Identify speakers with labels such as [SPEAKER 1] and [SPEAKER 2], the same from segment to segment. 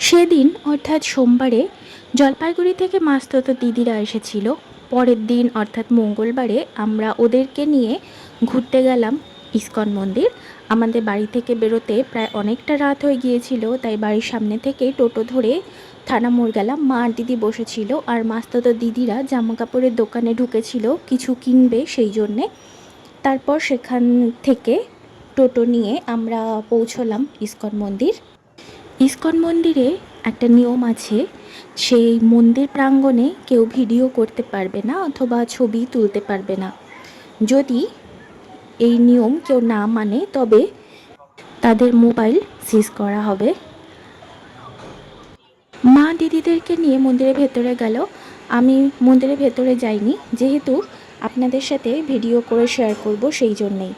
[SPEAKER 1] সেদিন অর্থাৎ সোমবারে জলপাইগুড়ি থেকে মাসতুতো দিদিরা এসেছিল। পরের দিন অর্থাৎ মঙ্গলবারে আমরা ওদেরকে নিয়ে ঘুরতে গেলাম ইস্কন মন্দির। আমাদের বাড়ি থেকে বেরোতে প্রায় অনেকটা রাত হয়ে গিয়েছিল, তাই বাড়ির সামনে থেকে টোটো ধরে থানা মোড় গেলাম। মা আর দিদি বসেছিল, আর মাসতুতো দিদিরা জামা কাপড়ের দোকানে ঢুকেছিল কিছু কিনবে সেই জন্যে। তারপর সেখান থেকে টোটো নিয়ে আমরা পৌঁছলাম ইস্কন মন্দির। ইস্কন মন্দিরে একটা নিয়ম আছে, সেই মন্দির প্রাঙ্গণে কেউ ভিডিও করতে পারবে না অথবা ছবি তুলতে পারবে না। যদি এই নিয়ম কেউ না মানে তবে তাদের মোবাইল সিজ করা হবে। মা দিদিদেরকে নিয়ে মন্দিরের ভেতরে গেল। আমি মন্দিরের ভেতরে যাইনি, যেহেতু আপনাদের সাথে ভিডিও করে শেয়ার করব সেই জন্যেই।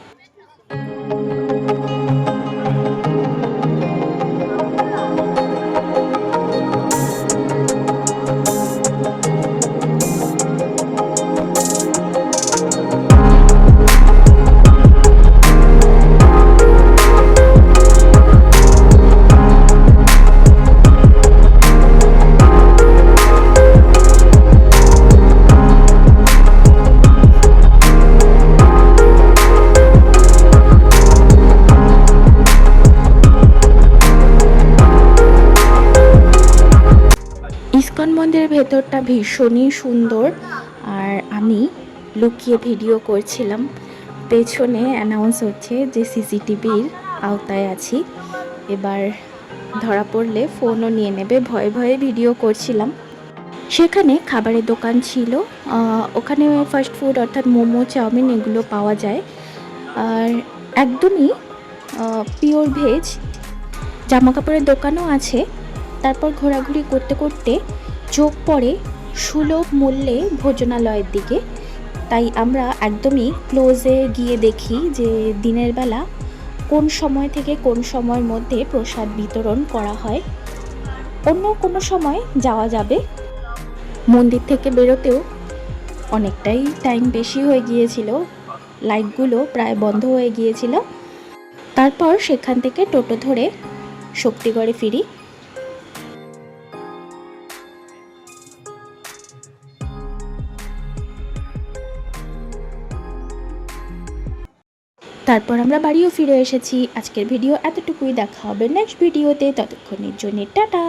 [SPEAKER 1] ইস্কন মন্দিরের ভেতরটা ভীষণই সুন্দর, আর আমি লুকিয়ে ভিডিও করছিলাম। পেছনে অ্যানাউন্স হচ্ছে যে সিসিটিভির আওতায় আছি, এবার ধরা পড়লে ফোনও নিয়ে নেবে, ভয়ে ভয়ে ভিডিও করছিলাম। সেখানে খাবারের দোকান ছিল, ওখানে ফাস্ট ফুড অর্থাৎ মোমো, চাউমিন এগুলো পাওয়া যায়, আর একদমই পিওর ভেজ। জামা কাপড়ের দোকানও আছে। তারপর ঘোরাঘুরি করতে করতে চোখ পড়ে সুলভ মূল্যে ভোজনালয়ের দিকে, তাই আমরা একদমই ক্লোজে গিয়ে দেখি যে দিনের বেলা কোন সময় থেকে কোন সময়ের মধ্যে প্রসাদ বিতরণ করা হয়। অন্য কোনো সময় যাওয়া যাবে। মন্দির থেকে বেরোতেও অনেকটাই টাইম বেশি হয়ে গিয়েছিল, লাইটগুলো প্রায় বন্ধ হয়ে গিয়েছিল। তারপর সেখান থেকে টোটো ধরে শক্তিগড়ে ফিরি। তারপর আমরা বাড়িও ফিরে এসেছি। আজকের ভিডিও এতটুকুই, দেখা হবে নেক্সট ভিডিওতে। ততক্ষণের জন্য টাটা।